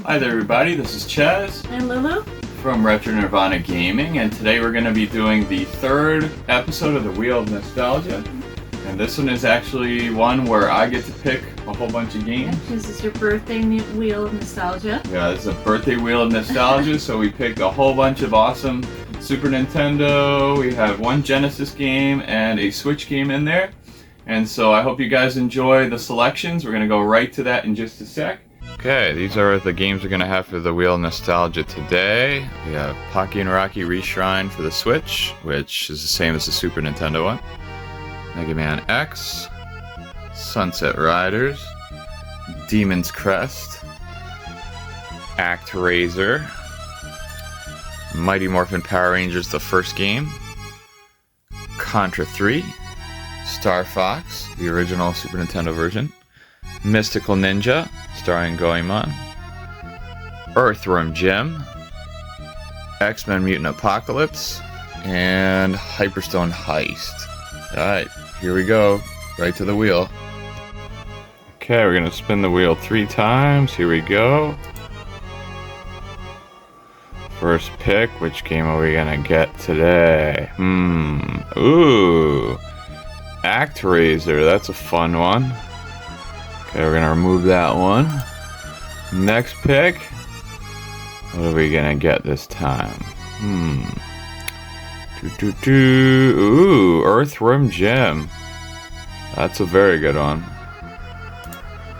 Hi there everybody, this is Chaz and Lulu from Retro Nirvana Gaming, and today we're going to be doing the third episode of the Wheel of Nostalgia. And this one is actually one where I get to pick a whole bunch of games. Yeah, this is your birthday Wheel of Nostalgia. Yeah, this is a birthday Wheel of Nostalgia, so we picked a whole bunch of awesome Super Nintendo, we have one Genesis game and a Switch game in there. And so I hope you guys enjoy the selections. We're going to go right to that in just a sec. Okay, these are the games we're going to have for the Wheel of Nostalgia today. We have Pocky and Rocky Reshrine for the Switch, which is the same as the Super Nintendo one. Mega Man X, Sunset Riders, Demon's Crest, ActRaiser, Mighty Morphin Power Rangers the first game, Contra 3, Star Fox, the original Super Nintendo version, Mystical Ninja, starring Goemon, Earthworm Jim, X-Men Mutant Apocalypse, and Hyperstone Heist. Alright, here we go. Right to the wheel. Okay, we're going to spin the wheel 3 times. Here we go. First pick, which game are we going to get today? Ooh. ActRaiser, that's a fun one. Okay, we're gonna remove that one. Next pick. What are we gonna get this time? Ooh, Earthworm Jim. That's a very good one.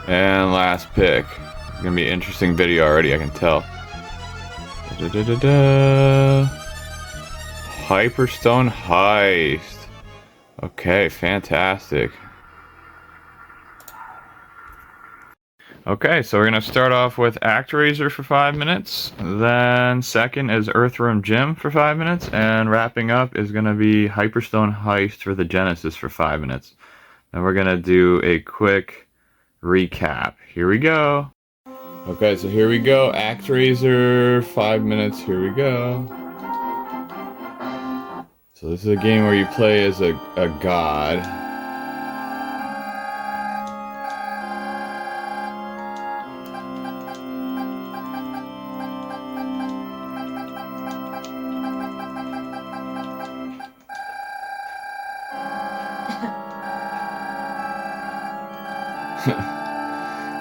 And last pick. It's gonna be an interesting video already, I can tell. Hyperstone Heist. Okay, fantastic. Okay, so we're going to start off with ActRaiser for 5 minutes. Then second is Earthworm Jim for 5 minutes. And wrapping up is going to be Hyperstone Heist for the Genesis for 5 minutes. Then we're going to do a quick recap. Here we go. Okay, so here we go. ActRaiser, 5 minutes. Here we go. So this is a game where you play as a god.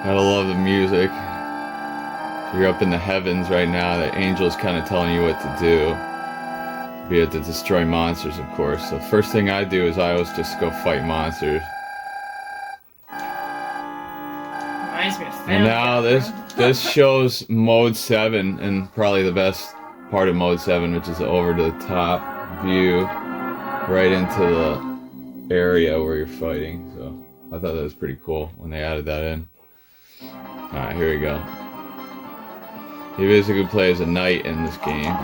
Gotta love the music. You're up in the heavens right now, the angel's kind of telling you what to do. Be it to destroy monsters, of course. So first thing I do is I always just go fight monsters. Reminds me of And now this shows mode 7, and probably the best part of mode 7, which is the over to the top view, right into the area where you're fighting. So I thought that was pretty cool when they added that in. Alright, here we go. You basically play as a knight in this game.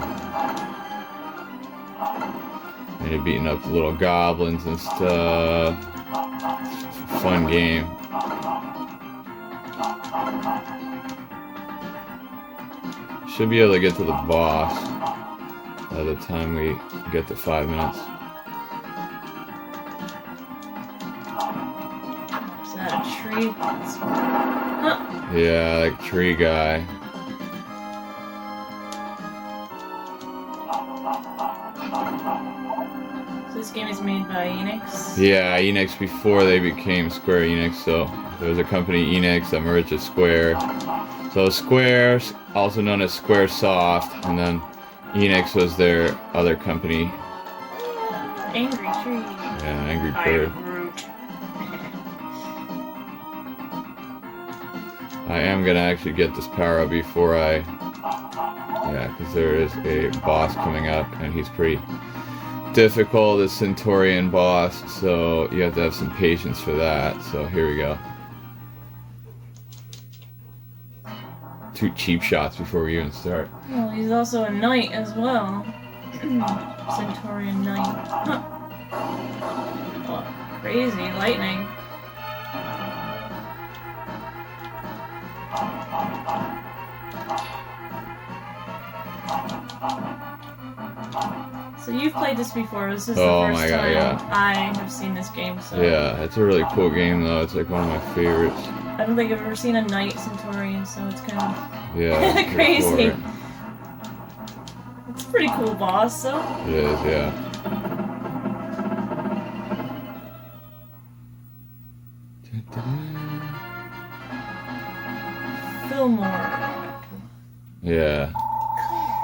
And you're beating up little goblins and stuff. Fun game. Should be able to get to the boss by the time we get to 5 minutes. Is that a tree? Huh. Yeah, like tree guy. This game is made by Enix? Yeah, Enix before they became Square Enix, so there was a company Enix that merged with Square. So Square, also known as Squaresoft, and then Enix was their other company. Angry Tree. Yeah, Angry Bird. I am gonna actually get this power up before I... Yeah, because there is a boss coming up, and he's pretty difficult, the Centaurian boss, so you have to have some patience for that. So here we go. 2 cheap shots before we even start. Well, he's also a knight as well. Centaurian knight. Huh. Oh, crazy lightning. So you've played this before. This is the first time yeah. I have seen this game. So Yeah, it's a really cool game though. It's like one of my favorites. I don't think I've ever seen a Knight Centaurian, so it's kind of Yeah. Crazy. before. It's a pretty cool boss, though. It is, yeah. Fillmore. Yeah.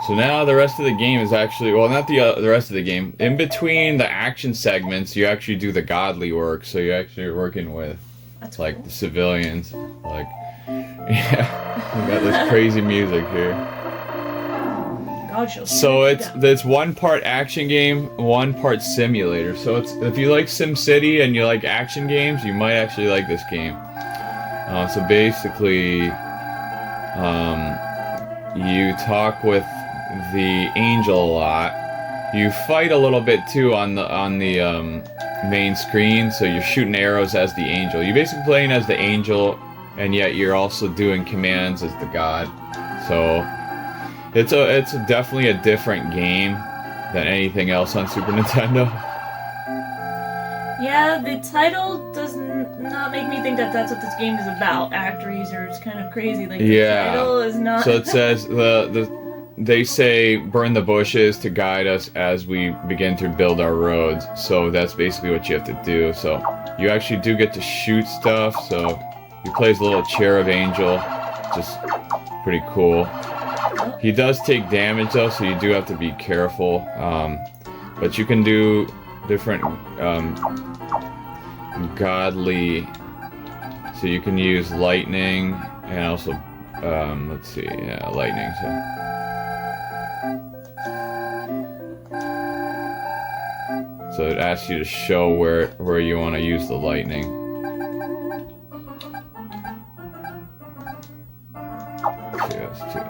So now the rest of the game is actually, well, not the rest of the game. In between the action segments, you actually do the godly work. So you actually are working with That's like cool. the civilians. Like, yeah, we got this crazy music here. God, she'll So smack you down. it's one part action game, one part simulator. So it's if you like SimCity and you like action games, you might actually like this game. So basically, you talk with the angel a lot. You fight a little bit too on the main screen. So you're shooting arrows as the angel. You're basically playing as the angel, and yet you're also doing commands as the god. So it's definitely a different game than anything else on Super Nintendo. Yeah, the title does not make me think that that's what this game is about. Actors are kind of crazy. Like, the Yeah. title is not. So it says they say burn the bushes to guide us as we begin to build our roads. So that's basically what you have to do. So you actually do get to shoot stuff. So you play as a little cherub angel, just pretty cool. He does take damage though, so you do have to be careful. But you can do different godly. So you can use lightning and also, let's see, yeah, lightning. So it asks you to show where you want to use the lightning. Let's see, that's two.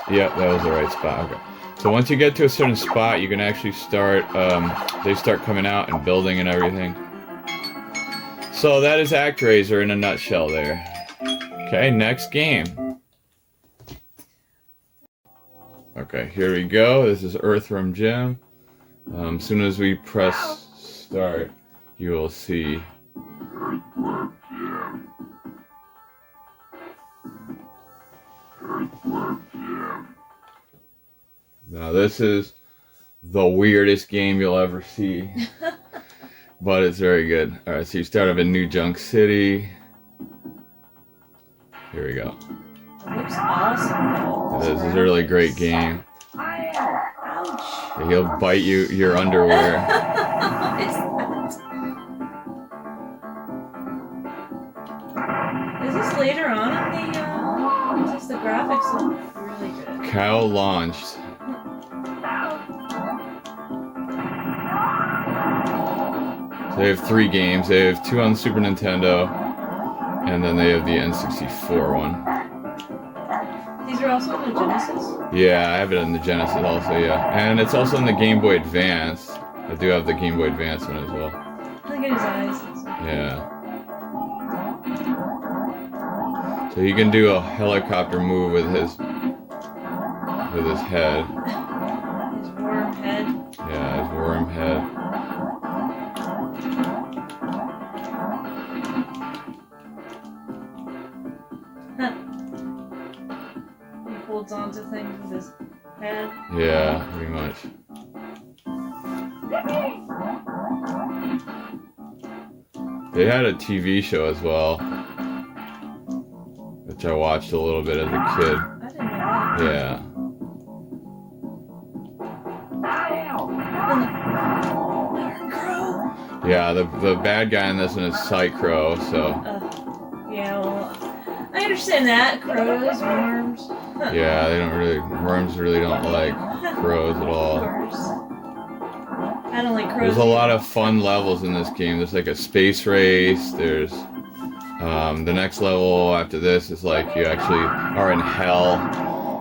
Yeah, that was the right spot. Okay. So once you get to a certain spot, you can actually start, they start coming out and building and everything. So that is ActRaiser in a nutshell there. Okay, next game. Okay, here we go. This is Earthworm Jim. As soon as we press start, you will see. Now this is the weirdest game you'll ever see, but it's very good. Alright, so you start up in New Junk City. Here we go. It looks awesome, though. This is a really great game. Ouch. He'll bite your underwear. What is that? Is this later on in the, just the graphics look really good. Cow launched. So they have 3 games. They have 2 on the Super Nintendo, and then they have the N64 one. These are also on the Genesis? Yeah, I have it on the Genesis also, yeah. And it's also in the Game Boy Advance. I do have the Game Boy Advance one as well. Look at his eyes. Yeah. So he can do a helicopter move with his head. His worm head. Yeah, his worm head. He holds on to things with his head. Yeah, pretty much. They had a TV show as well, which I watched a little bit as a kid. I didn't know that. Yeah. Crow. Yeah, the bad guy in this one is Psychro, so Yeah, well, I understand that. Crows, worms. yeah, worms really don't like crows at Of all. course. I don't like crows. There's a lot of fun levels in this game. There's like a space race, there's the next level after this is like you actually are in hell,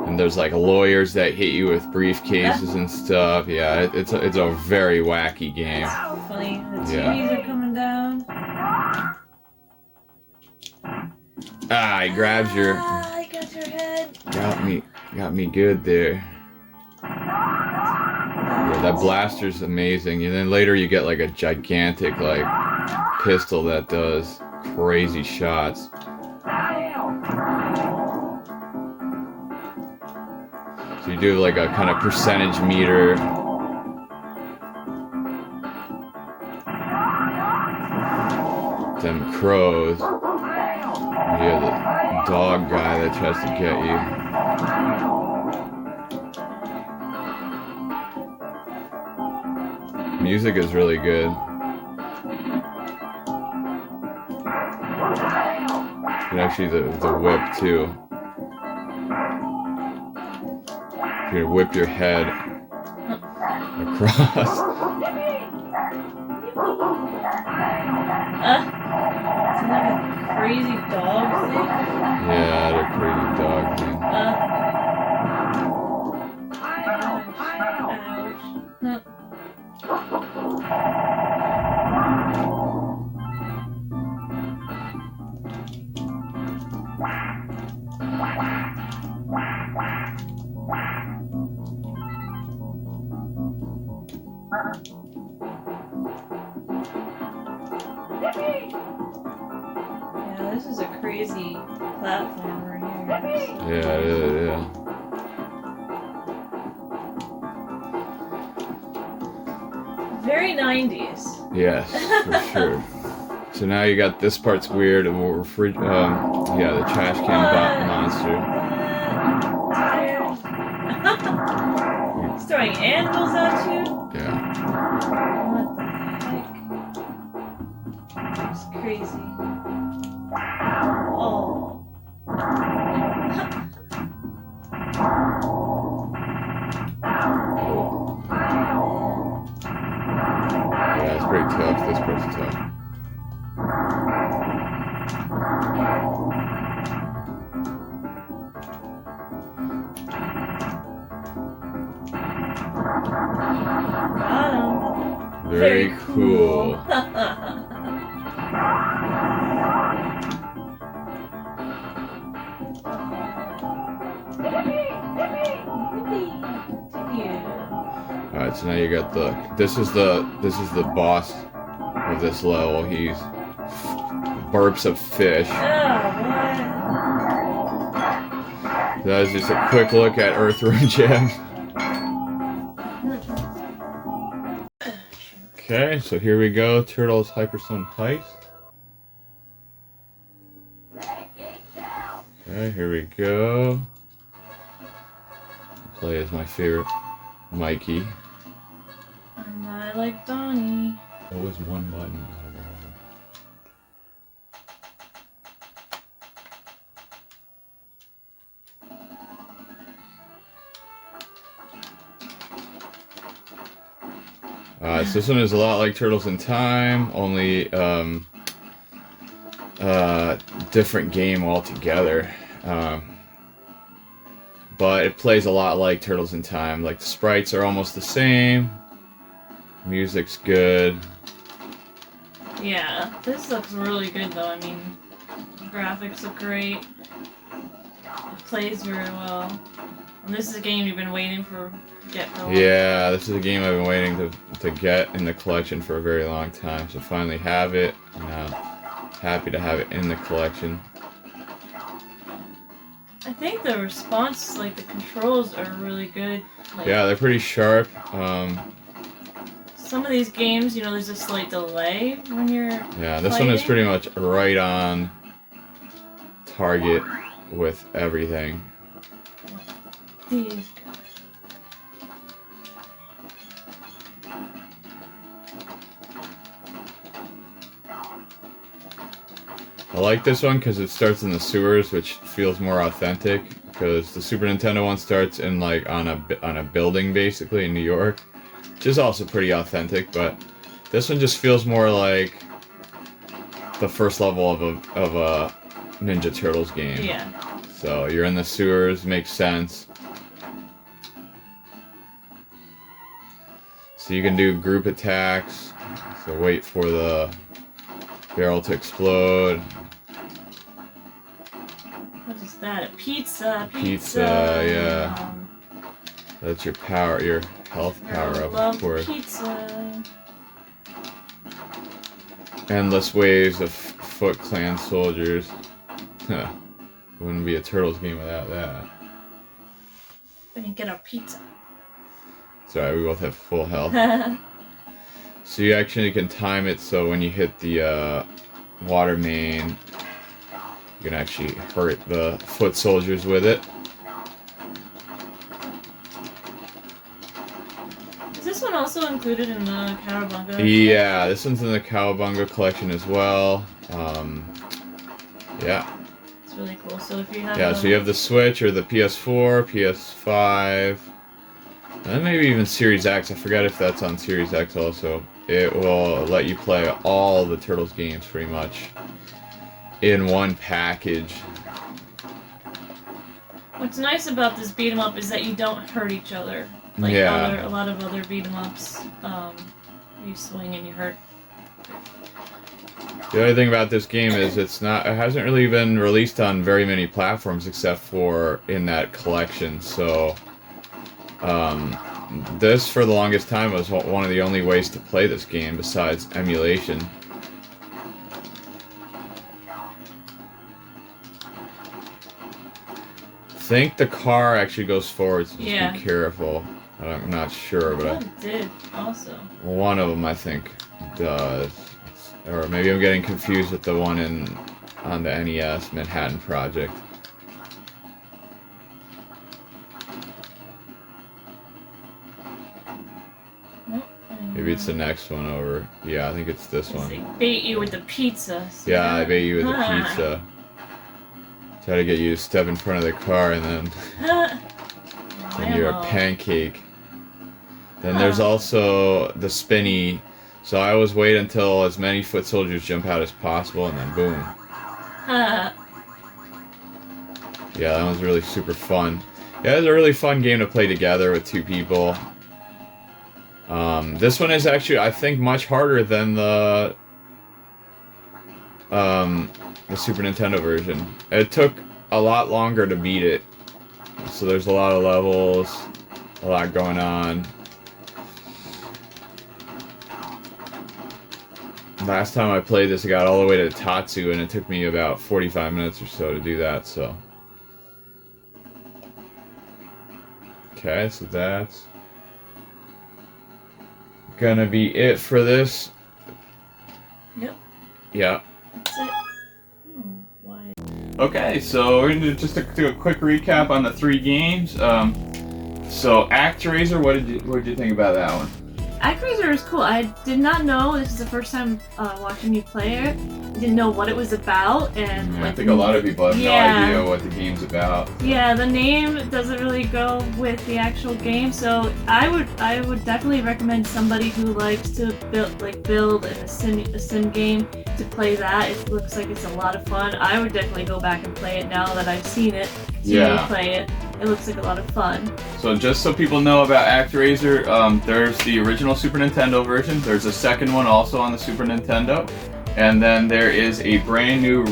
and there's like lawyers that hit you with briefcases and stuff. Yeah, it's a very wacky game. So funny. The Yeah. TVs are coming down. Ah, he grabs your, I got your head. got me good there. that blaster's amazing. And then later you get like a gigantic like pistol that does crazy shots. So you do like a kind of percentage meter. Them crows. You have the dog guy that tries to get you. Music is really good. And actually the whip too. You're gonna whip your head across. Isn't that a crazy dog thing? Yeah, the crazy dog thing. Yeah, this is a crazy platformer here. Yeah, it is, yeah. Very 90s. Yes, for sure. So now you got this part's weird, and we're yeah, the trash can monster. He's throwing animals at you? Yeah. What the heck? It's crazy. Oh. Yeah, it's pretty tough. This part's tough. Got him. Very cool. Alright, so now you got this is the boss of this level. He's burps of fish. That was just a quick look at Earthworm Jim. Okay, so here we go, Turtles Hyperstone Heist. Okay, here we go. Play as my favorite Mikey. And I like Donnie. Always one button. So this one is a lot like Turtles in Time, only different game altogether. But it plays a lot like Turtles in Time. Like the sprites are almost the same. Music's good. Yeah, this looks really good though. I mean, graphics look great. It plays very well. And this is a game you've been waiting for to get for a while. Yeah, this is a game I've been waiting to get in the collection for a very long time. So finally have it. Happy to have it in the collection. I think the response, like the controls, are really good. Like, Yeah, they're pretty sharp. some of these games, you know, there's a slight delay when you're Yeah, this fighting. one is pretty much right on target with everything. These guys. I like this one because it starts in the sewers, which feels more authentic. Because the Super Nintendo one starts in like on a building basically in New York, which is also pretty authentic. But this one just feels more like the first level of a Ninja Turtles game. Yeah. So you're in the sewers, makes sense. So you can do group attacks. So wait for the barrel to explode. What is that? A pizza. Pizza, yeah. That's your power, your health power up, Love of course. pizza. Endless waves of Foot Clan soldiers. Huh. Wouldn't be a Turtles game without that. We can get our pizza. Sorry, we both have full health. So you actually can time it so when you hit the water main, you can actually hurt the foot soldiers with it. Is this one also included in the Cowabunga? Yeah, this one's in the Cowabunga collection as well. Yeah. It's really cool. So if you have So you have the Switch or the PS4, PS5, and maybe even Series X. I forget if that's on Series X also. It will let you play all the Turtles games pretty much in one package. What's nice about this beat 'em up is that you don't hurt each other. Like a lot of other beat 'em ups, you swing and you hurt. The other thing about this game is it hasn't really been released on very many platforms except for in that collection. So this for the longest time was one of the only ways to play this game besides emulation. I think the car actually goes forward, so just be careful. I'm not sure, but it did also. One of them I think does. Or maybe I'm getting confused with the one on the NES, Manhattan Project. Maybe it's the next one over. Yeah, I think it's this one. They bait you with the pizza. So yeah, I bait you with the pizza. Try to get you to step in front of the car and then you're a pancake. Then there's also the spinny. So I always wait until as many foot soldiers jump out as possible and then boom. Yeah, that one's really super fun. Yeah, it's a really fun game to play together with two people. This one is actually, I think, much harder than the Super Nintendo version. It took a lot longer to beat it. So there's a lot of levels, a lot going on. Last time I played this, I got all the way to Tatsu, and it took me about 45 minutes or so to do that, so. Okay, so that's gonna be it for this. Yep. Yeah. That's it. Oh, why? Okay, so we're gonna just do a quick recap on the 3 games. So ActRaiser, what did you think about that one? ActRaiser is cool. I did not know, this is the first time watching you play it. I didn't know what it was about, and I think a lot of people have no idea what the game's about. Yeah, the name doesn't really go with the actual game, so I would definitely recommend somebody who likes to build a sim game to play that. It looks like it's a lot of fun. I would definitely go back and play it now that I've seen it. You play it. It looks like a lot of fun. So just so people know about ActRaiser, there's the original Super Nintendo version. There's a second one also on the Super Nintendo. And then there is a brand new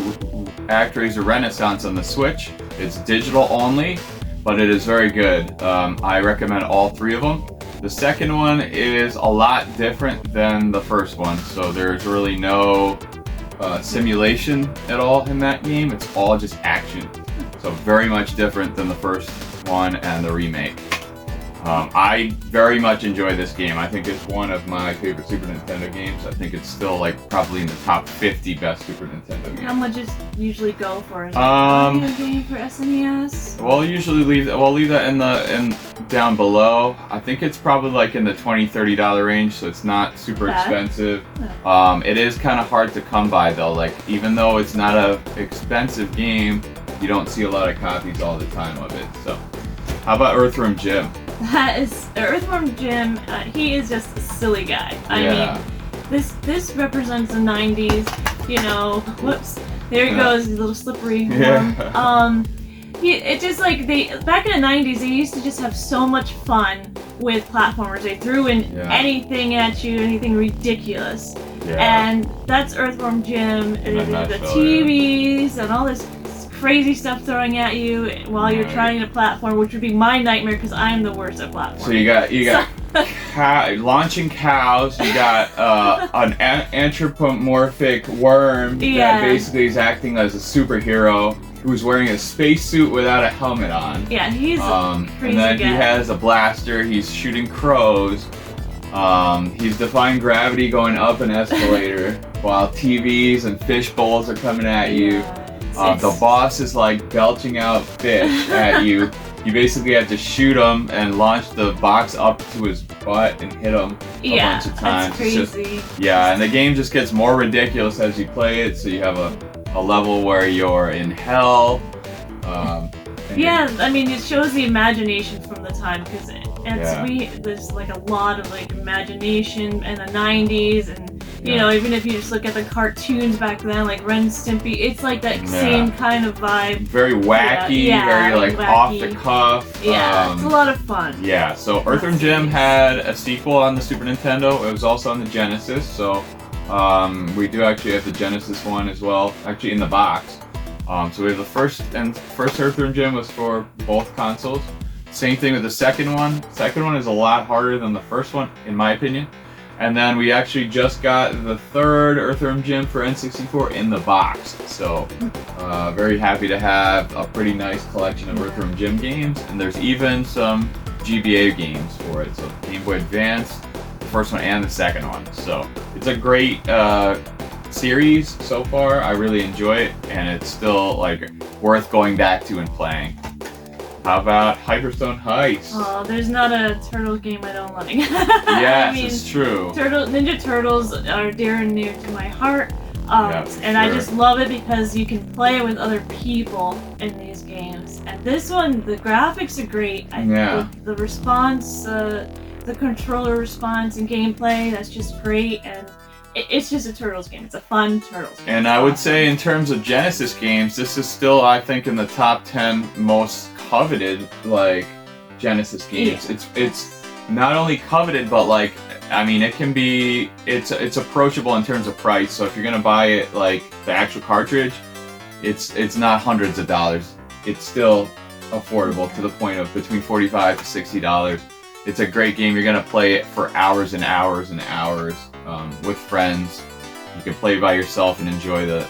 ActRaiser Renaissance on the Switch. It's digital only, but it is very good. I recommend all 3 of them. The second one is a lot different than the first one, so there's really no simulation at all in that game. It's all just action. So very much different than the first one and the remake. I very much enjoy this game. I think it's one of my favorite Super Nintendo games. I think it's still probably in the top 50 best Super Nintendo games. How much does it usually go for? Is it a game for SNES? We'll usually leave that in down below. I think it's probably in the $20-$30 range, so it's not super expensive. No. It is kind of hard to come by though. Even though it's not a expensive game, you don't see a lot of copies all the time of it. So, how about Earthworm Jim? That is Earthworm Jim. He is just a silly guy. I mean, this represents the '90s. You know, whoops. There he goes, his little slippery worm. It just back in the '90s, they used to just have so much fun with platformers. They threw in anything at you, anything ridiculous. Yeah. And that's Earthworm Jim, and the TVs and all this crazy stuff throwing at you while you're trying to platform, which would be my nightmare because I'm the worst at platforming. So you got launching cows. You got an anthropomorphic worm that basically is acting as a superhero who's wearing a spacesuit without a helmet on. Yeah, he's a crazy and then guy. He has a blaster. He's shooting crows. He's defying gravity going up an escalator while TVs and fish bowls are coming at you. The boss is like belching out fish at you. You basically have to shoot him and launch the box up to his butt and hit him a bunch of times. That's crazy. And the game just gets more ridiculous as you play it. So you have a level where you're in hell. I mean, it shows the imagination from the time because there's like a lot of like imagination in the 90s, and you know, even if you just look at the cartoons back then, like Ren and Stimpy, it's like that same kind of vibe. Very wacky, very like wacky. Off the cuff. Yeah, it's a lot of fun. Yeah, so Earthworm Jim had a sequel on the Super Nintendo. It was also on the Genesis, so we do actually have the Genesis one as well, actually in the box. So we have the first Earthworm Jim was for both consoles. Same thing with the second one. Second one is a lot harder than the first one, in my opinion. And then we actually just got the third Earthworm Jim for N64 in the box. So very happy to have a pretty nice collection of Earthworm Jim games. And there's even some GBA games for it. So Game Boy Advance, the first one and the second one. So it's a great series so far. I really enjoy it, and it's still like worth going back to and playing. How about Hyperstone Heist? Oh, there's not a Turtles game I don't like. Yes, I mean, it's true. Ninja Turtles are dear and near to my heart. I just love it because you can play it with other people in these games. And this one, the graphics are great. The response, the controller response and gameplay, that's just great. And it's just a Turtles game. It's a fun Turtles game. And I would say in terms of Genesis games, this is still, I think, in the top 10 most coveted, like, Genesis games. Yeah. It's not only coveted, but, like, I mean, it can be, it's approachable in terms of price. So if you're gonna buy it, like, the actual cartridge, it's not hundreds of dollars. It's still affordable to the point of between $45 to $60. It's a great game. You're gonna play it for hours and hours and hours with friends. You can play by yourself and enjoy the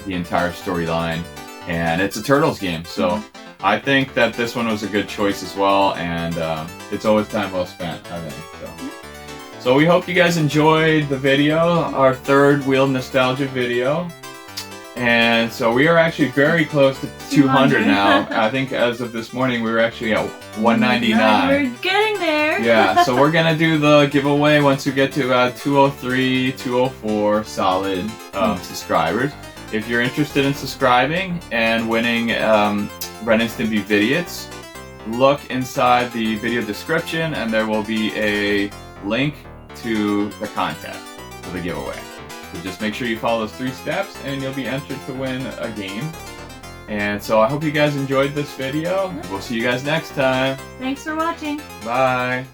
entire storyline. And it's a Turtles game, so I think that this one was a good choice as well. And it's always time well spent, I think. So we hope you guys enjoyed the video, our third wheel nostalgia video. And so we are actually very close to 200 now. I think as of this morning, we were actually at 199. We're getting there. Yeah, so we're going to do the giveaway once we get to about 203, 204 solid subscribers. If you're interested in subscribing and winning Ren and Stimpy Vidiots, look inside the video description and there will be a link to the contest for the giveaway. So just make sure you follow those 3 steps and you'll be entered to win a game. And so I hope you guys enjoyed this video. We'll see you guys next time. Thanks for watching. Bye.